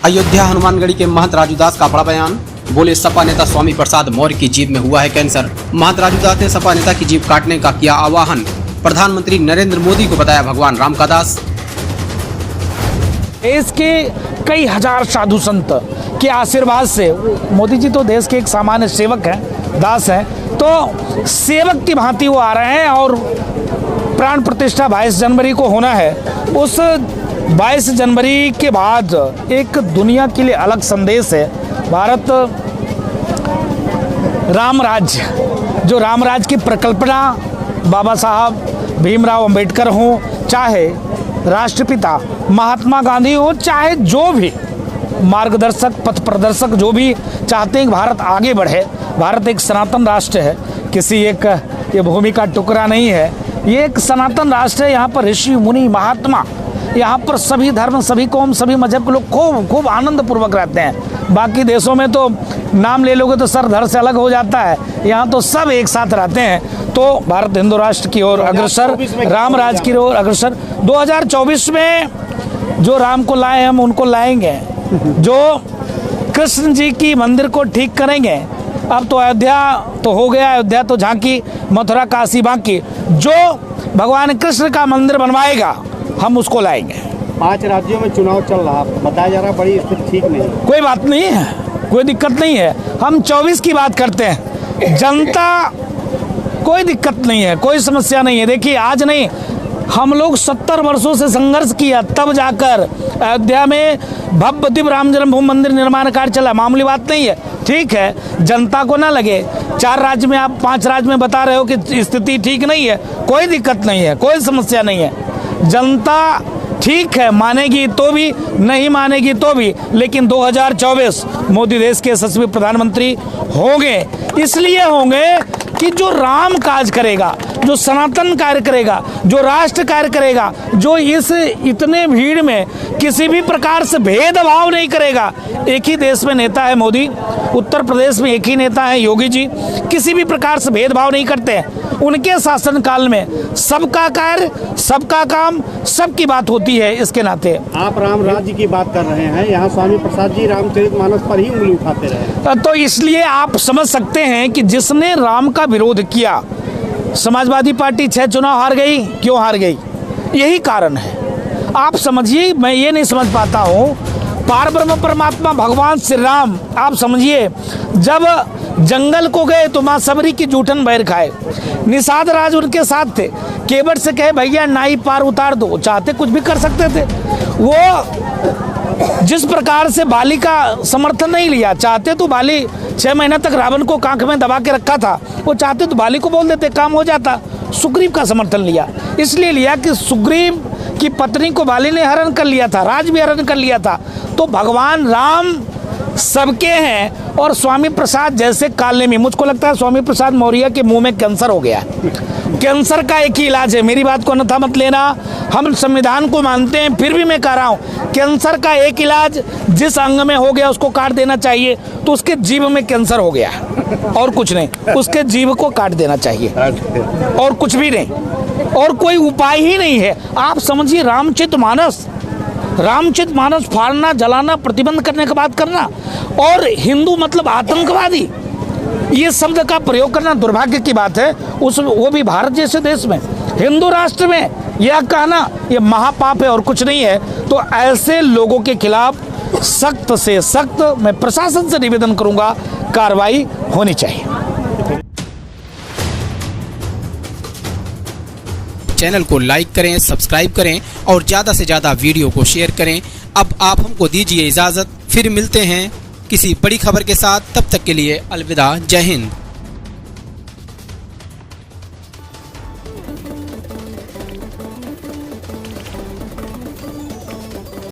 अयोध्या हनुमानगढ़ी के महंत राजूदास का बड़ा बयान। बोले सपा नेता स्वामी प्रसाद मौर्य की जीभ में हुआ है कैंसर। महंत राजूदास ने सपा नेता की जीभ काटने का किया आह्वान। प्रधानमंत्री नरेंद्र मोदी को बताया भगवान राम का दास। देश के कई हजार साधु संत के आशीर्वाद से, मोदी जी तो देश के एक सामान्य सेवक हैं, दास हैं, तो सेवक की भांति वो आ रहे हैं और प्राण प्रतिष्ठा 22 जनवरी को होना है। उस 22 जनवरी के बाद एक दुनिया के लिए अलग संदेश है। भारत राम राज्य, जो राम राज्य की परिकल्पना बाबा साहब भीमराव अंबेडकर हों, चाहे राष्ट्रपिता महात्मा गांधी हो, चाहे जो भी मार्गदर्शक पथ प्रदर्शक जो भी चाहते हैं कि भारत आगे बढ़े। भारत एक सनातन राष्ट्र है, किसी एक ये भूमि का टुकड़ा नहीं है, ये एक सनातन राष्ट्र है। यहाँ पर ऋषि मुनि महात्मा, यहाँ पर सभी धर्म सभी कौम सभी मजहब के लोग खूब आनंद पूर्वक रहते हैं। बाकी देशों में तो नाम ले लोगे तो सर धड़ से अलग हो जाता है, यहाँ तो सब एक साथ रहते हैं। तो भारत हिंदू राष्ट्र की ओर अग्रसर, राम राज की ओर अग्रसर। 2024 में जो राम को लाए हम उनको लाएंगे, जो कृष्ण जी की मंदिर को ठीक करेंगे। अब तो अयोध्या तो हो गया, अयोध्या तो झांकी, मथुरा काशी बाकी। जो भगवान कृष्ण का मंदिर बनवाएगा हम उसको लाएंगे। 5 राज्यों में चुनाव चल रहा, बताया जा रहा बड़ी स्थिति ठीक नहीं। कोई बात नहीं है, कोई दिक्कत नहीं है। हम 24 की बात करते हैं। जनता, कोई दिक्कत नहीं है, कोई समस्या नहीं है। देखिए आज नहीं, हम लोग 70 वर्षों से संघर्ष किया, तब जाकर अयोध्या में भव्य दिव्य राम जन्मभूमि मंदिर निर्माण कार्य चला। मामूली बात नहीं है, ठीक है। जनता को ना लगे 4 राज्य में, आप 5 राज्य में बता रहे हो कि स्थिति ठीक नहीं है, कोई दिक्कत नहीं है, कोई समस्या नहीं है। जनता ठीक है, मानेगी तो भी, नहीं मानेगी तो भी, लेकिन 2024 मोदी देश के यशस्वी प्रधानमंत्री होंगे। इसलिए होंगे कि जो राम काज करेगा, जो सनातन कार्य करेगा, जो राष्ट्र कार्य करेगा, जो इस इतने भीड़ में किसी भी प्रकार से भेदभाव नहीं करेगा। एक ही देश में नेता है मोदी, उत्तर प्रदेश में एक ही नेता है योगी जी, किसी भी प्रकार से भेदभाव नहीं करते हैं। उनके शासनकाल में सबका कार्य, सबका काम, सबकी बात होती है। इसके नाते आप राम राज्य की बात कर रहे हैं, यहाँ स्वामी प्रसाद जी रामचरितमानस पर ही उंगली उठाते रहे। तो इसलिए आप समझ सकते हैं कि जिसने राम का विरोध किया, समाजवादी पार्टी 6 चुनाव हार गई। क्यों हार गई? यही कारण है। आप समझिए, मैं ये नहीं समझ पाता हूँ, पारब्रह्म परमात्मा भगवान श्री राम, आप समझिए, जब जंगल को गए तो माँ सबरी की जूठन बैर खाए। निषाद राज उनके साथ थे, केवट से कहे भैया नाई पार उतार दो, चाहते कुछ भी कर सकते थे। वो जिस प्रकार से बाली का समर्थन नहीं लिया, चाहते तो बाली 6 महीने तक रावण को कांख में दबा के रखा था, वो चाहते तो बाली को बोल देते, काम हो जाता। सुग्रीव का समर्थन लिया, इसलिए लिया कि सुग्रीव की पत्नी को बाली ने हरण कर लिया था, राज भी हरण कर लिया था। तो भगवान राम सबके हैं। और स्वामी प्रसाद जैसे काले में, मुझको लगता है स्वामी प्रसाद मौर्य के मुंह में कैंसर हो गया। कैंसर का एक ही इलाज है, मेरी बात को अन्यथा मत लेना, हम संविधान को मानते हैं, फिर भी मैं कह रहा हूँ कैंसर का एक इलाज, जिस अंग में हो गया उसको काट देना चाहिए। तो उसके जीभ में कैंसर हो गया और कुछ नहीं, उसके जीभ को काट देना चाहिए और कुछ भी नहीं, और कोई उपाय ही नहीं है। आप समझिए, रामचरितमानस फाड़ना, जलाना, प्रतिबंध करने की बात करना, और हिंदू मतलब आतंकवादी, ये शब्द का प्रयोग करना दुर्भाग्य की बात है। वो भी भारत जैसे देश में, हिंदू राष्ट्र में यह कहना, ये महापाप है और कुछ नहीं है। तो ऐसे लोगों के खिलाफ सख्त से सख्त मैं प्रशासन से निवेदन करूंगा, कार्रवाई होनी चाहिए। चैनल को लाइक करें, सब्सक्राइब करें और ज़्यादा से ज़्यादा वीडियो को शेयर करें। अब आप हमको दीजिए इजाज़त, फिर मिलते हैं किसी बड़ी खबर के साथ। तब तक के लिए अलविदा, जय हिंद।